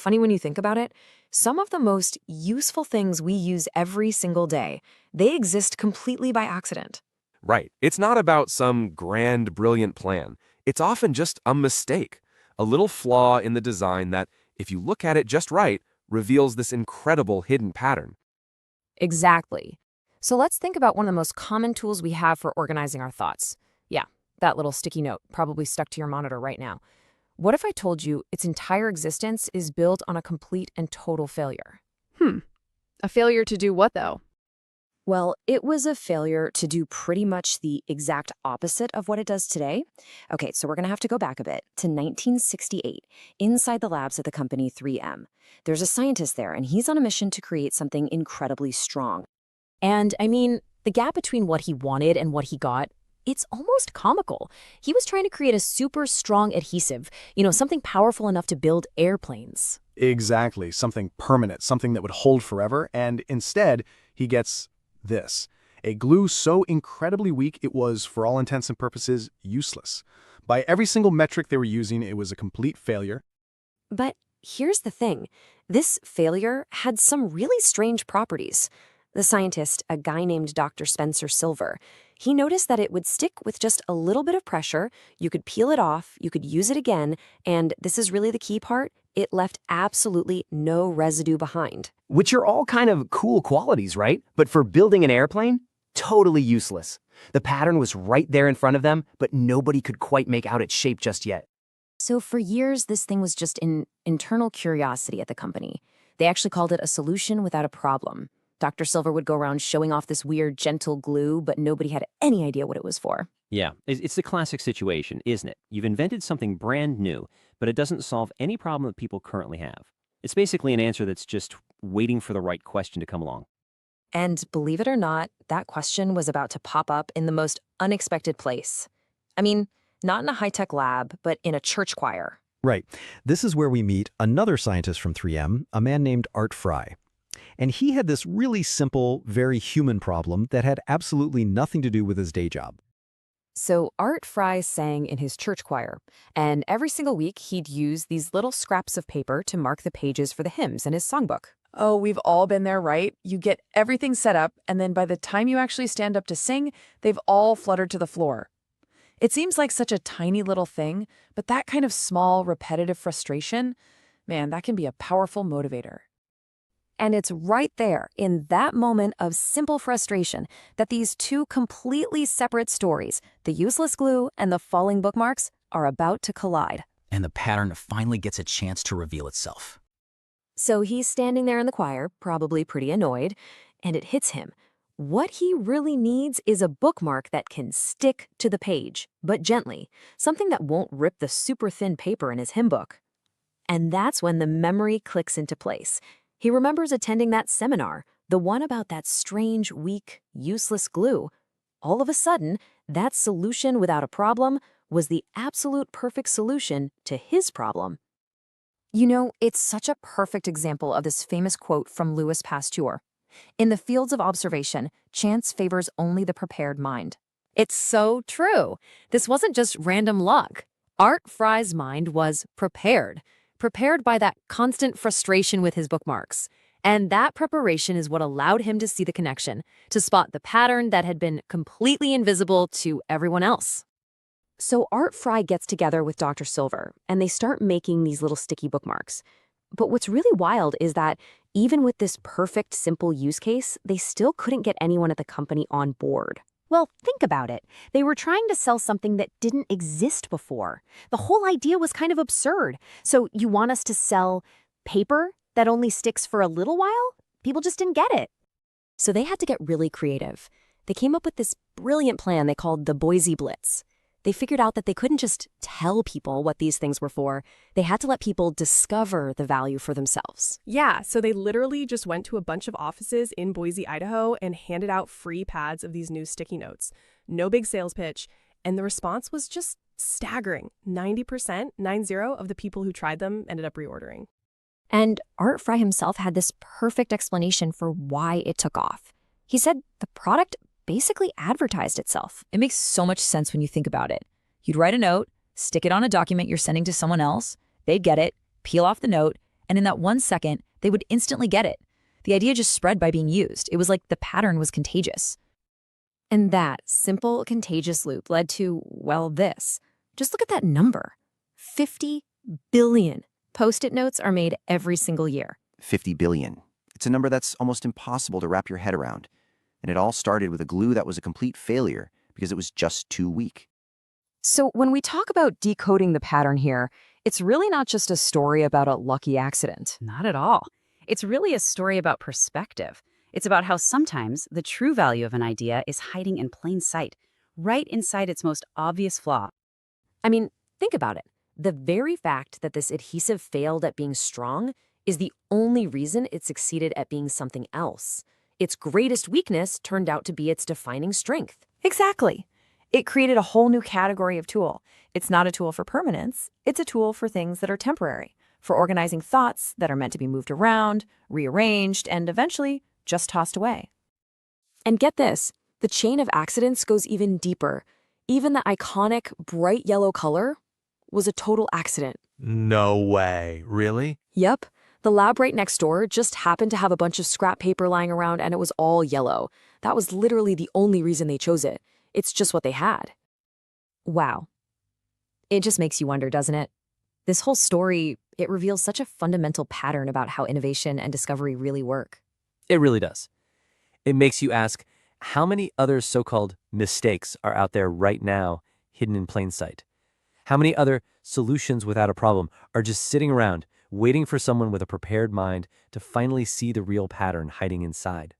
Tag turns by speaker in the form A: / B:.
A: funny when you think about it? Some of the most useful things we use every single day, they exist completely by accident.
B: Right. It's not about some grand, brilliant plan. It's often just a mistake, a little flaw in the design that, if you look at it just right, reveals this incredible hidden pattern.
A: Exactly. So let's think about one of the most common tools we have for organizing our thoughts. Yeah, that little sticky note probably stuck to your monitor right now. What if I told you its entire existence is built on a complete and total failure?
C: A failure to do what, though?
A: Well, it was a failure to do pretty much the exact opposite of what it does today. Okay, so we're going to have to go back a bit to 1968, inside the labs at the company 3M. There's a scientist there, and he's on a mission to create something incredibly strong. And I mean, the gap between what he wanted and what he got, it's almost comical. He was trying to create a super strong adhesive, something powerful enough to build airplanes.
D: Exactly, something permanent, something that would hold forever, and instead, he gets this. A glue so incredibly weak it was, for all intents and purposes, useless. By every single metric they were using, it was a complete failure.
A: But here's the thing. This failure had some really strange properties. The scientist, a guy named Dr. Spencer Silver, he noticed that it would stick with just a little bit of pressure, you could peel it off, you could use it again, and this is really the key part, it left absolutely no residue behind.
E: Which are all kind of cool qualities, right? But for building an airplane, totally useless. The pattern was right there in front of them, but nobody could quite make out its shape just yet.
A: So for years, this thing was just an internal curiosity at the company. They actually called it a solution without a problem. Dr. Silver would go around showing off this weird, gentle glue, but nobody had any idea what it was for.
F: Yeah, it's the classic situation, isn't it? You've invented something brand new, but it doesn't solve any problem that people currently have. It's basically an answer that's just waiting for the right question to come along.
A: And believe it or not, that question was about to pop up in the most unexpected place. I mean, not in a high-tech lab, but in a church choir.
G: Right. This is where we meet another scientist from 3M, a man named Art Fry. And he had this really simple, very human problem that had absolutely nothing to do with his day job.
A: So Art Fry sang in his church choir, and every single week he'd use these little scraps of paper to mark the pages for the hymns in his songbook.
C: Oh, we've all been there, right? You get everything set up, and then by the time you actually stand up to sing, they've all fluttered to the floor. It seems like such a tiny little thing, but that kind of small, repetitive frustration, man, that can be a powerful motivator.
A: And it's right there, in that moment of simple frustration, that these two completely separate stories, the useless glue and the falling bookmarks, are about to collide.
H: And the pattern finally gets a chance to reveal itself.
A: So he's standing there in the choir, probably pretty annoyed, and it hits him. What he really needs is a bookmark that can stick to the page, but gently, something that won't rip the super thin paper in his hymn book. And that's when the memory clicks into place. He remembers attending that seminar, the one about that strange, weak, useless glue. All of a sudden, that solution without a problem was the absolute perfect solution to his problem. It's such a perfect example of this famous quote from Louis Pasteur. In the fields of observation, chance favors only the prepared mind. It's so true. This wasn't just random luck. Art Fry's mind was prepared by that constant frustration with his bookmarks. And that preparation is what allowed him to see the connection, to spot the pattern that had been completely invisible to everyone else. So Art Fry gets together with Dr. Silver, and they start making these little sticky bookmarks. But what's really wild is that even with this perfect, simple use case, they still couldn't get anyone at the company on board. Well, think about it. They were trying to sell something that didn't exist before. The whole idea was kind of absurd. So you want us to sell paper that only sticks for a little while? People just didn't get it. So they had to get really creative. They came up with this brilliant plan they called the Boise Blitz. They figured out that they couldn't just tell people what these things were for. They had to let people discover the value for themselves.
I: Yeah, so they literally just went to a bunch of offices in Boise, Idaho, and handed out free pads of these new sticky notes. No big sales pitch, and the response was just staggering. 90%, 90 of the people who tried them ended up reordering.
A: And Art Fry himself had this perfect explanation for why it took off. He said the product basically advertised itself. It makes so much sense when you think about it. You'd write a note, stick it on a document you're sending to someone else, they'd get it, peel off the note,
J: and in that 1 second, they would instantly get it. The idea just spread by being used. It was like the pattern was contagious.
A: And that simple, contagious loop led to, well, this. Just look at that number. 50 billion Post-it notes are made every single year.
K: 50 billion. It's a number that's almost impossible to wrap your head around. And it all started with a glue that was a complete failure because it was just too weak.
L: So when we talk about decoding the pattern here, it's really not just a story about a lucky accident.
M: Not at all. It's really a story about perspective. It's about how sometimes the true value of an idea is hiding in plain sight, right inside its most obvious flaw.
A: I mean, think about it. The very fact that this adhesive failed at being strong is the only reason it succeeded at being something else. Its greatest weakness turned out to be its defining strength.
C: Exactly. It created a whole new category of tool. It's not a tool for permanence. It's a tool for things that are temporary, for organizing thoughts that are meant to be moved around, rearranged, and eventually just tossed away.
A: And get this, the chain of accidents goes even deeper. Even the iconic bright yellow color was a total accident.
B: No way. Really?
A: Yep. The lab right next door just happened to have a bunch of scrap paper lying around and it was all yellow. That was literally the only reason they chose it. It's just what they had.
L: Wow. It just makes you wonder, doesn't it? This whole story, it reveals such a fundamental pattern about how innovation and discovery really work.
F: It really does. It makes you ask, how many other so-called mistakes are out there right now, hidden in plain sight? How many other solutions without a problem are just sitting around, waiting for someone with a prepared mind to finally see the real pattern hiding inside?